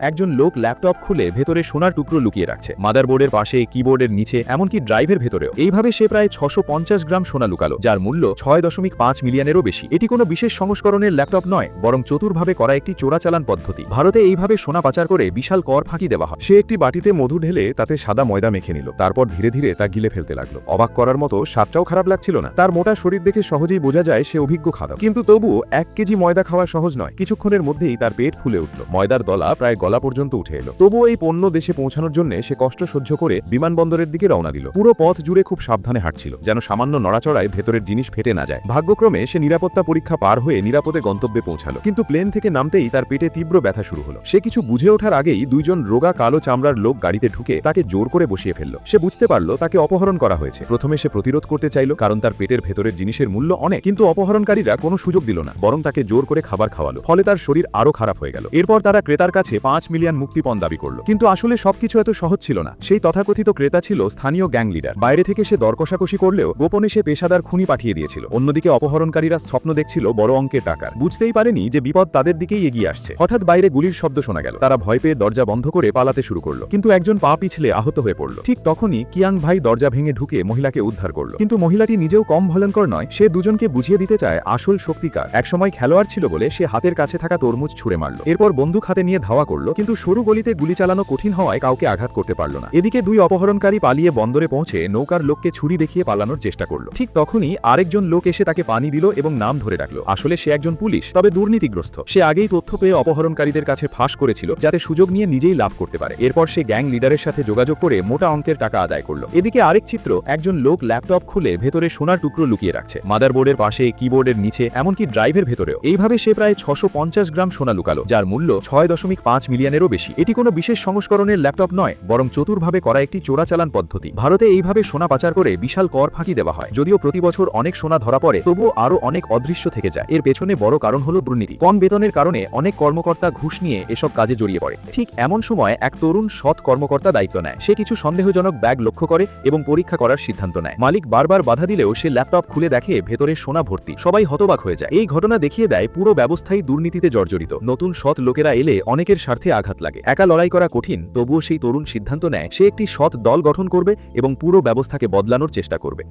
একজন লোক ল্যাপটপ খুলে ভেতরে সোনার টুকরো লুকিয়ে রাখছে, মাদারবোর্ডের পাশে, কিবোর্ডের নিচে, এমনকি ড্রাইভের ভেতরেও। এইভাবে সে প্রায় 650 গ্রাম সোনা লুকালো, যার মূল্য 6.5 মিলিয়নেরও বেশি। এটি কোনো বিশেষ সংস্করণের ল্যাপটপ নয়, বরং চতুরভাবে করা একটি চোরাচালান পদ্ধতি। ভারতে এইভাবে সোনা পাচার করে বিশাল কর ফাঁকি দেওয়া হয়। সে একটি বাটিতে মধু ঢেলে তাতে সাদা ময়দা মেখে নিল, তারপর ধীরে ধীরে তা গিলে ফেলতে লাগলো। অবাক করার মতো স্বাদটাও খারাপ লাগছিল না। তার মোটা শরীর দেখে সহজেই বোঝা যায় সে অভিজ্ঞ খাদক। কিন্তু তবুও 1 কেজি ময়দা খাওয়া সহজ নয়। কিছুক্ষণের মধ্যেই তার পেট ফুলে উঠল, ময়দার দলা প্রায় গলা পর্যন্ত উঠে এলো। তবুও এই পণ্য দেশে পৌঁছানোর জন্য সে কষ্ট সহ্য করে বিমানবন্দরের দিকে রওনা দিল। পুরো পথ জুড়ে খুব সাবধানে হাঁটছিল, যেন সামান্য নড়াচড়ায় ভেতরের জিনিস ফেটে না যায়। ভাগ্যক্রমে সে নিরাপত্তা পরীক্ষা পার হয়ে নিরাপদে গন্তব্যে পৌঁছালো। কিন্তু প্লেন থেকে নামতেই তার পেটে তীব্র ব্যথা শুরু হলো। সে কিছু বুঝে ওঠার আগেই দুইজন রোগা কালো চামড়ার লোক গাড়িতে ঢুকে তাকে জোর করে বসিয়ে ফেলল। সে বুঝতে পারল তাকে অপহরণ করা হয়েছে। প্রথমে সে প্রতিরোধ করতে চাইল, কারণ তার পেটের ভেতরের জিনিসের মূল্য অনেক। কিন্তু অপহরণকারীরা কোনো সুযোগ দিল না, বরং তাকে জোর করে খাবার খাওয়ালো। ফলে তার শরীর আরো খারাপ হয়ে গেল। এরপর তারা ক্রেতার কাছে 5 মিলিয়ন মুক্তিপণ দাবি করল। কিন্তু আসলে সবকিছু এত সহজ ছিল না। সেই তথাকথিত ক্রেতা ছিল স্থানীয় গ্যাং লিডার। বাইরে থেকে সে দর কষাকষি করলেও গোপনে সে পেশাদার খুনি পাঠিয়ে দিয়েছিল। অন্যদিকে অপহরণকারীরা স্বপ্ন দেখছিল বড় অঙ্কের টাকার। বুঝতেই পারেনি যে বিপদ তাদের দিকেই এগিয়ে আসছে। হঠাৎ বাইরে গুলির শব্দ শোনা গেল। তারা ভয় পেয়ে দরজা বন্ধ করে পালাতে শুরু করলো। কিন্তু একজন পা পিছলে আহত হয়ে পড়ল। ঠিক তখনই কিয়াং ভাই দরজা ভেঙে ঢুকে মহিলাকে উদ্ধার করল। কিন্তু মহিলাটি নিজেও কম ভয়ঙ্কর নয়। সে দুজনকে বুঝিয়ে দিতে চায় আসল শক্তিকার। একসময় খেলোয়াড় ছিল বলে সে হাতের কাছে থাকা তরমুজ ছুঁড়ে মারল। এরপর বন্দুক হাতে নিয়ে ধাওয়া করলো, কিন্তু সরু গলিতে গুলি চালানো কঠিন হওয়ায় কাউকে আঘাত করতে পারল না। এদিকে দুই অপহরণকারী পালিয়ে বন্দরে পৌঁছে নৌকার লোককে ছুরি দেখিয়ে পালানোর চেষ্টা করলো। ঠিক তখনই আরেকজন লোক এসে তাকে পানি দিল এবং নাম ধরে রাখলো। আসলে সে একজন পুলিশ, তবে দুর্নীতিগ্রস্ত। সে আগেই তথ্য পেয়ে অপহরণকারীদের কাছে ফাঁস করেছিল, যাতে সুযোগ নিয়ে নিজেই লাভ করতে পারে। এরপর সে গ্যাং লিডারের সাথে যোগাযোগ করে মোটা অঙ্কের টাকা আদায় করলো। এদিকে আরেক চিত্র, একজন লোক ল্যাপটপ খুলে ভেতরে সোনার টুকরো লুকিয়ে রাখছে, মাদারবোর্ডের পাশে, কিবোর্ডের নিচে, এমনকি ড্রাইভের ভেতরেও। এইভাবে সে প্রায় 650 গ্রাম সোনা লুকালো, যার মূল্য 6.5 মিলিয়নেরও বেশি। এটি কোনো বিশেষ সংস্করণের ল্যাপটপ নয়, বরং চতুরভাবে করা একটি চোরাচালান পদ্ধতি। ভারতে এইভাবে সোনা পাচার করে বিশাল কর ফাঁকি দেওয়া হয়। যদিও প্রতি বছর অনেক সোনা ধরা পড়ে, তবুও আরো অনেক অদৃশ্য থেকে যায়। এর পেছনে বড় কারণ হলো দুর্নীতি। কম বেতনের কারণে অনেক কর্মকর্তা ঘুষ নিয়ে এসব কাজে জড়িয়ে পড়ে। ঠিক এমন সময় এক তরুণ সৎ কর্মকর্তা দায়িত্ব নেয়। সে কিছু সন্দেহজনক ব্যাগ লক্ষ্য করে এবং পরীক্ষা করার সিদ্ধান্ত নেয়। মালিক বারবার বাধা দিলেও সে ল্যাপটপ খুলে দেখে ভেতরে সোনা ভর্তি। সবাই হতবাক হয়ে যায়। এই ঘটনা দেখিয়ে দেয় পুরো ব্যবস্থাই দুর্নীতিতে জর্জরিত। নতুন সৎ লোকেরা এলে অনেকের স্বার্থে আঘাত লাগে। একা লড়াই করা কঠিন, তবুও সেই তরুণ সিদ্ধান্ত নেয় সে একটি সৎ দল গঠন করবে এবং পুরো ব্যবস্থাকে বদলানোর চেষ্টা করবে।